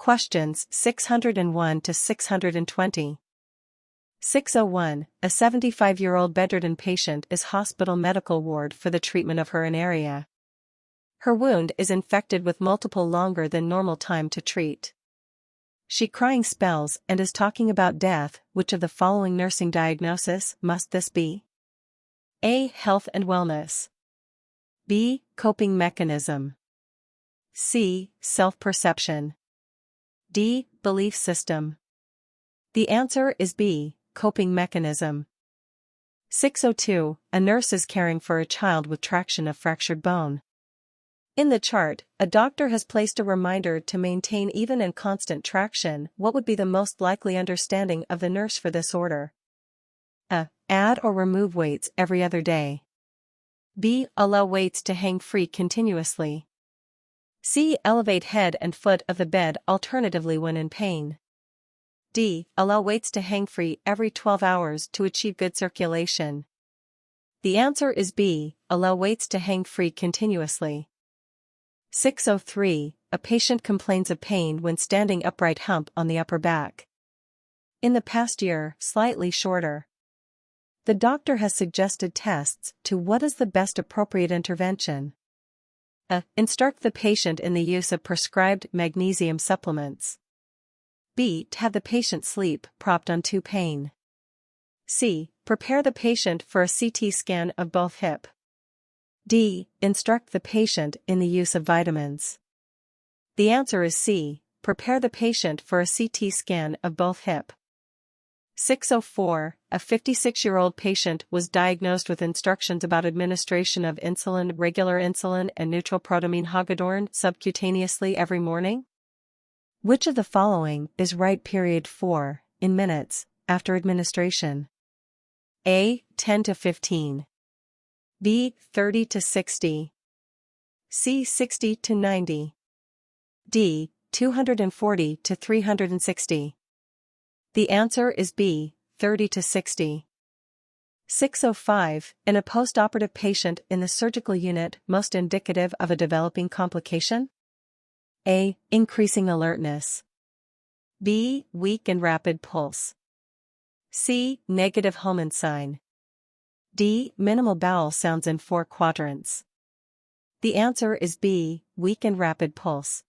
Questions 601 to 620. 601. A 75-year-old bedridden patient is hospital medical ward for the treatment of her area. Her wound is infected with multiple longer than normal time to treat. She crying spells and is talking about death. Which of the following nursing diagnosis must this be? A. Health and wellness. B. Coping mechanism. C. Self-perception. D. Belief system. The answer is B. Coping mechanism. 602. A nurse is caring for a child with traction of fractured bone. In the chart, a doctor has placed a reminder to maintain even and constant traction. What would be the most likely understanding of the nurse for this order? A. Add or remove weights every other day. B. Allow weights to hang free continuously. C. Elevate head and foot of the bed alternatively when in pain. D. Allow weights to hang free every 12 hours to achieve good circulation. The answer is B. Allow weights to hang free continuously. 603. A patient complains of pain when standing upright, hump on the upper back. In the past year, slightly shorter. The doctor has suggested tests to what is the best appropriate intervention. A. Instruct the patient in the use of prescribed magnesium supplements. B. To have the patient sleep propped on two pain. C. Prepare the patient for a CT scan of both hip. D. Instruct the patient in the use of vitamins. The answer is C. Prepare the patient for a CT scan of both hip. 604. A 56-year-old patient was diagnosed with instructions about administration of insulin, regular insulin and neutral protamine Hagedorn subcutaneously every morning. Which of the following is right? 4 in minutes after administration? A. 10 to 15. B. 30 to 60. C. 60 to 90. D. 240 to 360. The answer is B. 30 to 60. 605. In a postoperative patient in the surgical unit, most indicative of a developing complication? A. Increasing alertness. B. Weak and rapid pulse. C. Negative Hohmann sign. D. Minimal bowel sounds in 4 quadrants. The answer is B. Weak and rapid pulse.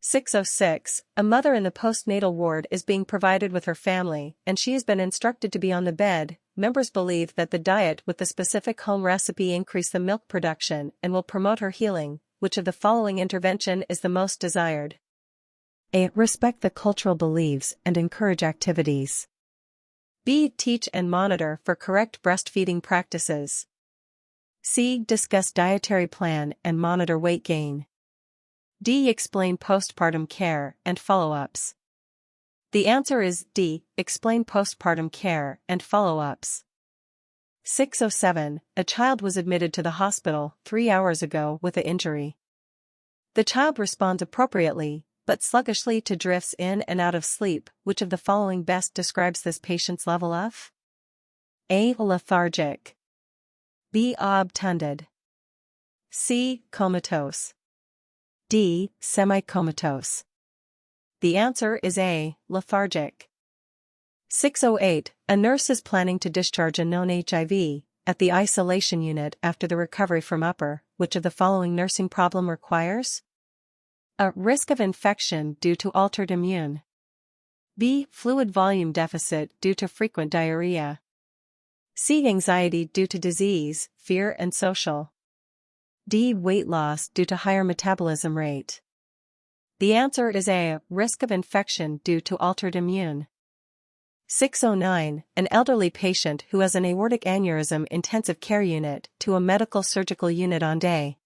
606. A mother in the postnatal ward is being provided with her family, and she has been instructed to be on the bed. Members believe that the diet with the specific home recipe increase the milk production and will promote her healing. Which of the following intervention is the most desired? A. Respect the cultural beliefs and encourage activities. B. Teach and monitor for correct breastfeeding practices. C. Discuss dietary plan and monitor weight gain. D. Explain postpartum care and follow-ups. The answer is D. Explain postpartum care and follow-ups. 607. A child was admitted to the hospital 3 hours ago with an injury. The child responds appropriately, but sluggishly to drifts in and out of sleep. Which of the following best describes this patient's level of? A. Lethargic. B. Obtunded. C. Comatose. D. Semi-comatose. The answer is A. Lethargic. 608. A nurse is planning to discharge a known HIV at the isolation unit after the recovery from upper. Which of the following nursing problem requires? A. Risk of infection due to altered immune. B. Fluid volume deficit due to frequent diarrhea. C. Anxiety due to disease, fear and social. D. Weight loss due to higher metabolism rate. The answer is A. Risk of infection due to altered immune. 609. An elderly patient who has an aortic aneurysm intensive care unit to a medical surgical unit on day.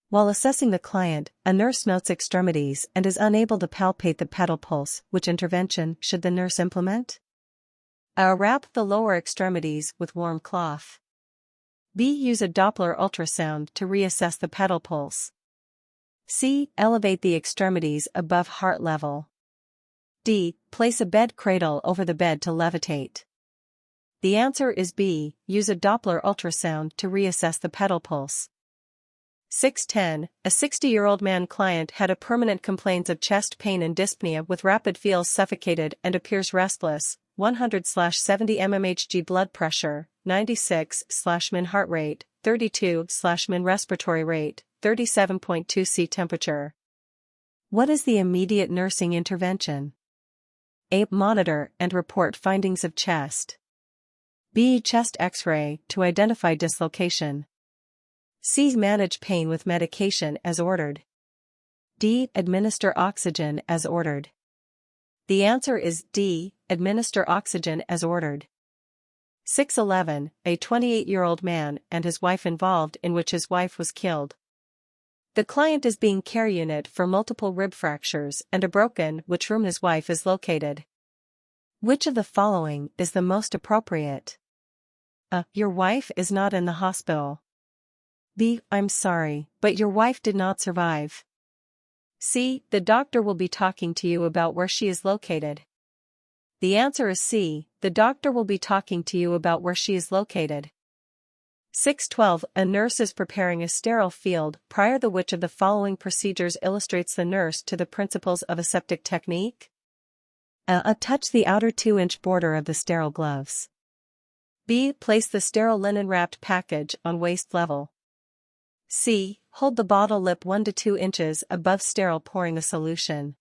While assessing the client, a nurse notes extremities and is unable to palpate the pedal pulse. Which intervention should the nurse implement? A. Wrap the lower extremities with warm cloth. B. Use a Doppler ultrasound to reassess the pedal pulse. C. Elevate the extremities above heart level. D. Place a bed cradle over the bed to levitate. The answer is B. Use a Doppler ultrasound to reassess the pedal pulse. 610, a 60-year-old man client had a permanent complaints of chest pain and dyspnea with rapid feels suffocated and appears restless, 100/70 mmHg blood pressure, 96/min heart rate, 32/min respiratory rate, 37.2 C temperature. What is the immediate nursing intervention? A. Monitor and report findings of chest. B. Chest X-ray to identify dislocation. C. Manage pain with medication as ordered. D. Administer oxygen as ordered. The answer is D. Administer oxygen as ordered. 611, a 28-year-old man and his wife involved in which his wife was killed. The client is being care unit for multiple rib fractures and a broken which room his wife is located. Which of the following is the most appropriate? A. Your wife is not in the hospital. B. I'm sorry, but your wife did not survive. C. The doctor will be talking to you about where she is located. The answer is C. The doctor will be talking to you about where she is located. 612, a nurse is preparing a sterile field prior to which of the following procedures illustrates the nurse to the principles of aseptic technique? A. Touch the outer 2-inch border of the sterile gloves. B. Place the sterile linen-wrapped package on waist level. C. Hold the bottle lip 1 to 2 inches above sterile pouring a solution.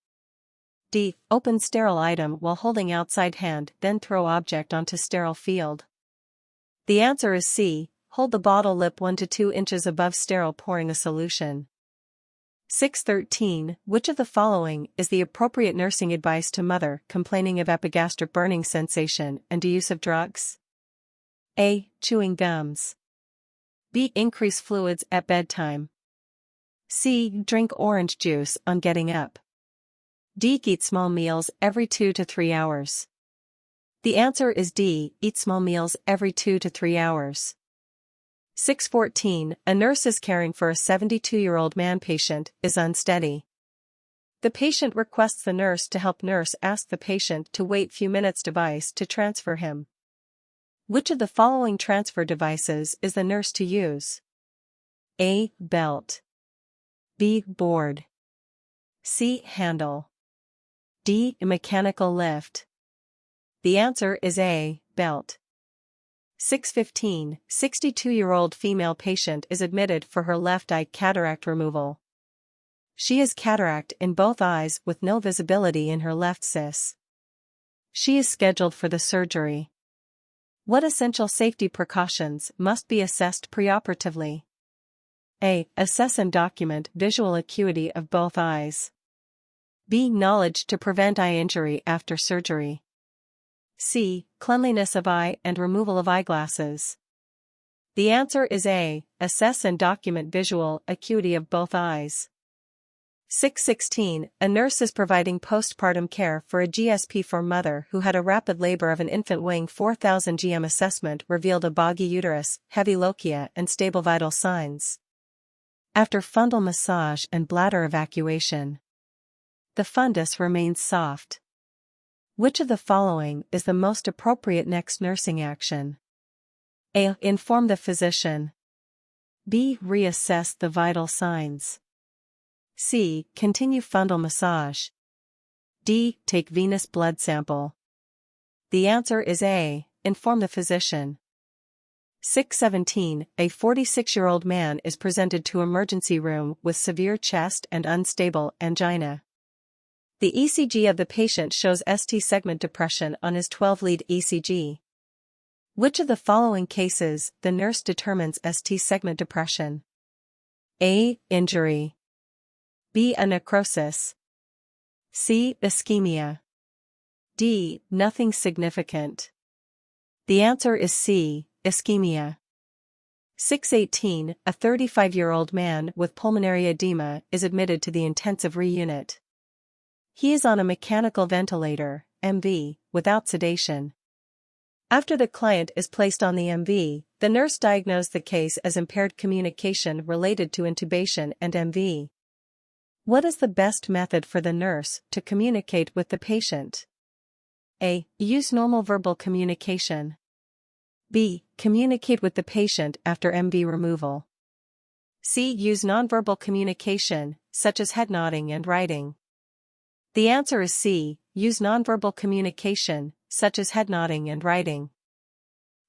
D. Open sterile item while holding outside hand, then throw object onto sterile field. The answer is C. Hold the bottle lip 1 to 2 inches above sterile pouring a solution. 613, which of the following is the appropriate nursing advice to mother complaining of epigastric burning sensation and use of drugs? A. Chewing gums. B. Increase fluids at bedtime. C. Drink orange juice on getting up. D. Eat small meals every 2 to 3 hours. The answer is D. Eat small meals every 2 to 3 hours. 614, a nurse is caring for a 72-year-old man patient is unsteady. The patient requests the nurse to help nurse ask the patient to wait few minutes device to transfer him. Which of the following transfer devices is the nurse to use? A. Belt. B. Board. C. Handle. D. Mechanical lift. The answer is A. Belt. 615, 62-year-old female patient is admitted for her left eye cataract removal. She has cataract in both eyes with no visibility in her left cis. She is scheduled for the surgery. What essential safety precautions must be assessed preoperatively? A. Assess and document visual acuity of both eyes. B. Knowledge to prevent eye injury after surgery. C. Cleanliness of eye and removal of eyeglasses. The answer is A. Assess and document visual acuity of both eyes. 616, a nurse is providing postpartum care for a GSP-4 mother who had a rapid labor of an infant weighing 4,000 gm. Assessment revealed a boggy uterus, heavy lochia and stable vital signs. After fundal massage and bladder evacuation, the fundus remains soft. Which of the following is the most appropriate next nursing action? A. Inform the physician. B. Reassess the vital signs. C. Continue fundal massage. D. Take venous blood sample. The answer is A. Inform the physician. 617, a 46-year-old man is presented to emergency room with severe chest and unstable angina. The ECG of the patient shows ST segment depression on his 12-lead ECG. Which of the following cases the nurse determines ST segment depression? A. Injury. B. A necrosis. C. Ischemia. D. Nothing significant. The answer is C. Ischemia. 618, a 35-year-old man with pulmonary edema is admitted to the intensive re-unit. He is on a mechanical ventilator, MV, without sedation. After the client is placed on the MV, the nurse diagnosed the case as impaired communication related to intubation and MV. What is the best method for the nurse to communicate with the patient? A. Use normal verbal communication. B. Communicate with the patient after MV removal. C. Use nonverbal communication, such as head nodding and writing. The answer is C. Use nonverbal communication, such as head nodding and writing.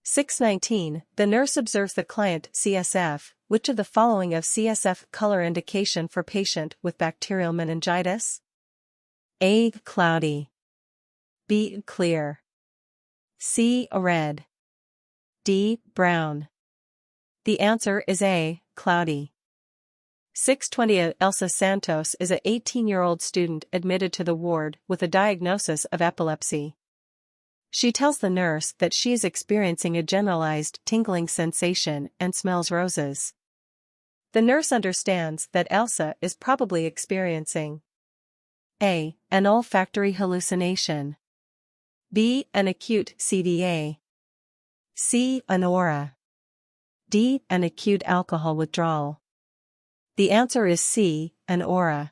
619. The nurse observes the client CSF. Which of the following of CSF color indication for patient with bacterial meningitis? A. Cloudy. B. Clear. C. Red. D. Brown. The answer is A. Cloudy. 620. Elsa Santos is an 18-year-old student admitted to the ward with a diagnosis of epilepsy. She tells the nurse that she is experiencing a generalized tingling sensation and smells roses. The nurse understands that Elsa is probably experiencing A. An olfactory hallucination. B. An acute CDA. C. An aura. D. An acute alcohol withdrawal. The answer is C. An aura.